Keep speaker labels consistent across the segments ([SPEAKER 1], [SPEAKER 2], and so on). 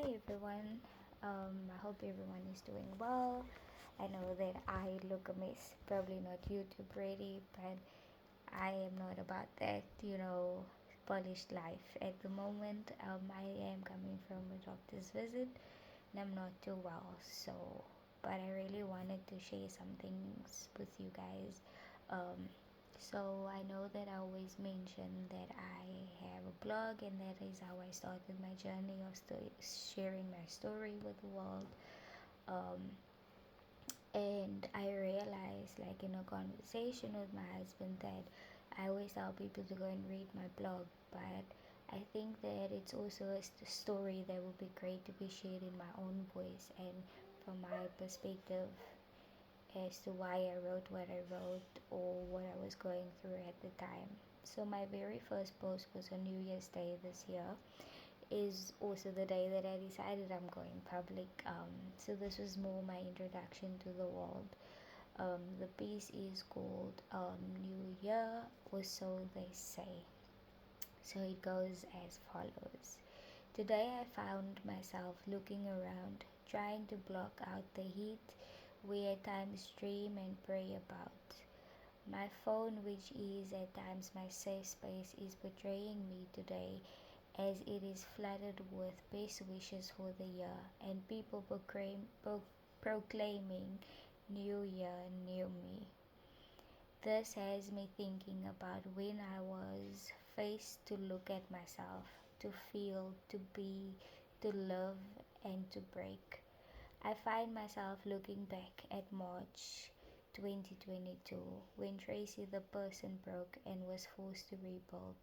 [SPEAKER 1] Hi everyone. I hope everyone is doing well. I know that I look a mess, probably not YouTube ready, but I am not about that, polished life. At the moment, I am coming from a doctor's visit and I'm not too well, so but I really wanted to share some things with you guys. Um, so I know that I always mention that I have a blog, and that is how I started my journey of sharing my story with the world. Um, and I realized, like in a conversation with my husband, that I always tell people to go and read my blog, but I think that it's also a story that would be great to be shared in my own voice and from my perspective as to why I wrote what I wrote or what I was going through at the time. So my very first post was on New Year's Day this year. Is also the day that I decided I'm going public. So this was more my introduction to the world. The piece is called New Year, or so they say. So it goes as follows. Today I found myself looking around, trying to block out the heat we at times dream and pray about. My phone, which is at times my safe space, is betraying me today as it is flooded with best wishes for the year and people proclaiming New Year, New Me. This has me thinking about when I was faced to look at myself, to feel, to be, to live, and to break. I find myself looking back at March 2022 when Tracy the person broke and was forced to rebuild.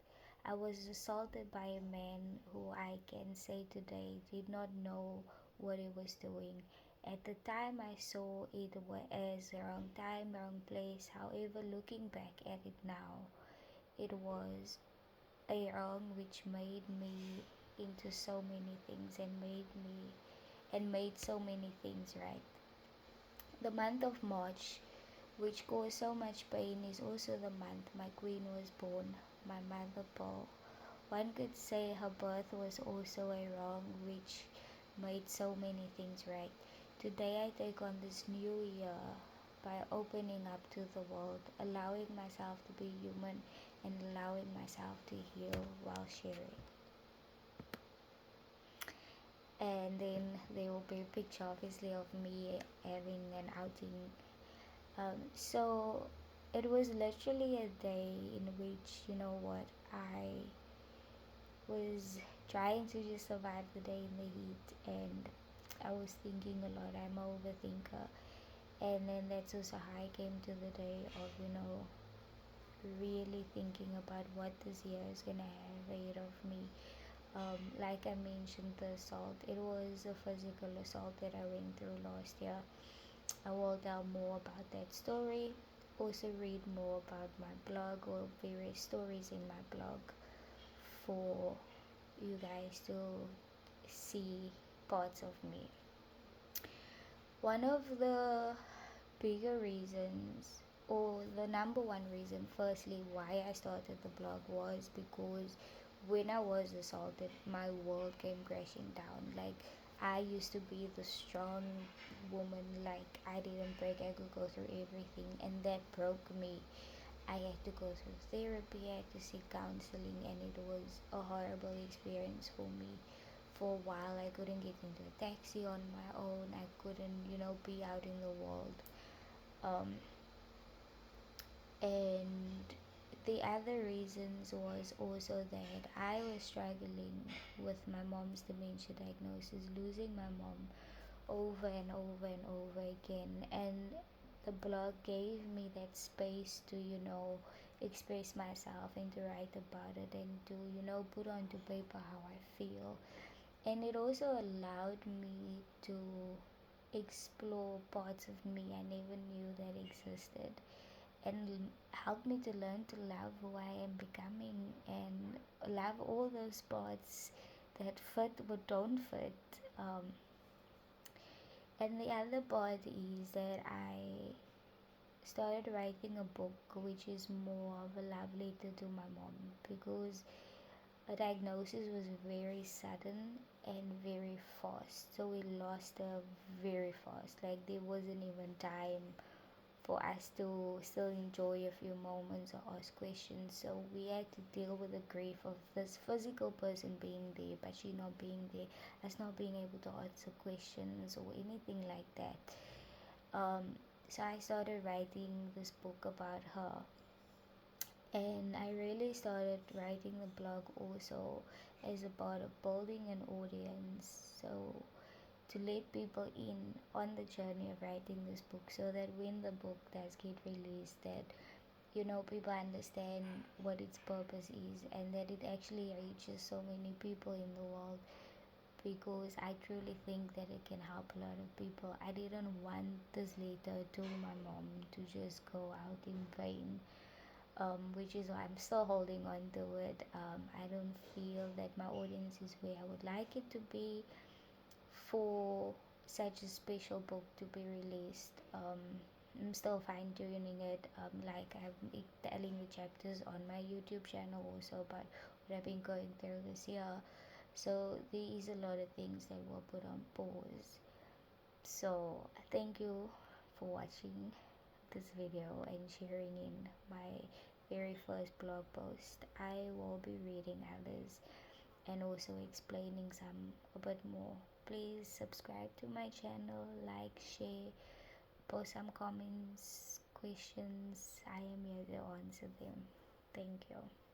[SPEAKER 1] I was assaulted by a man who I can say today did not know what he was doing. At the time, I saw it as wrong time, wrong place. However, looking back at it now, it was a wrong which made me into so many things and made so many things right. The month of March, which caused so much pain, is also the month my queen was born, my mother Pearl. One could say her birth was also a wrong which made so many things right. Today I take on this new year by opening up to the world, allowing myself to be human and allowing myself to heal while sharing. And then there will be a picture obviously of me having an outing. So it was literally a day in which, I was trying to just survive the day in the heat, and I was thinking a lot. I'm an overthinker, and then that's also how I came to the day of, really thinking about what this year is gonna have ahead of me. Like I mentioned, the assault, it was a physical assault that I went through last year. I will tell more about that story. Also, read more about my blog or various stories in my blog for you guys to see parts of me. One of the bigger reasons, or the number one reason, firstly, why I started the blog was because when I was assaulted, my world came crashing down. Like, I used to be the strong woman, like, I didn't break, I could go through everything, and that broke me. I had to go through therapy, I had to seek counseling, and it was a horrible experience for me. For a while, I couldn't get into a taxi on my own, I couldn't, be out in the world. Um, and the other reasons was also that I was struggling with my mom's dementia diagnosis, losing my mom over and over and over again, and the blog gave me that space to express myself and to write about it and to put onto paper how I feel. And it also allowed me to explore parts of me I never knew that existed, and helped me to learn to love who I am becoming and love all those parts that fit but don't fit. And the other part is that I started writing a book which is more of a love letter to my mom, because diagnosis was very sudden and very fast. So we lost her very fast. Like there wasn't even time for us to still enjoy a few moments or ask questions. So we had to deal with the grief of this physical person being there, but she not being there, us not being able to answer questions or anything like that. Um, so I started writing this book about her, and I really started writing the blog also as about building an audience. So to let people in on the journey of writing this book, so that when the book does get released, that people understand what its purpose is, and that it actually reaches so many people in the world, because I truly think that it can help a lot of people. I didn't want this letter to my mom to just go out in vain, which is why I'm still holding on to it. I don't feel that my audience is where I would like it to be for such a special book to be released. I'm still fine tuning it. Like I'm telling the chapters on my YouTube channel also about what I've been going through this year. So there is a lot of things that were put on pause. So thank you for watching this video and sharing in my very first blog post. I will be reading others and also explaining some a bit more. Please subscribe to my channel, like, share, post some comments, questions. I am here to answer them. Thank you.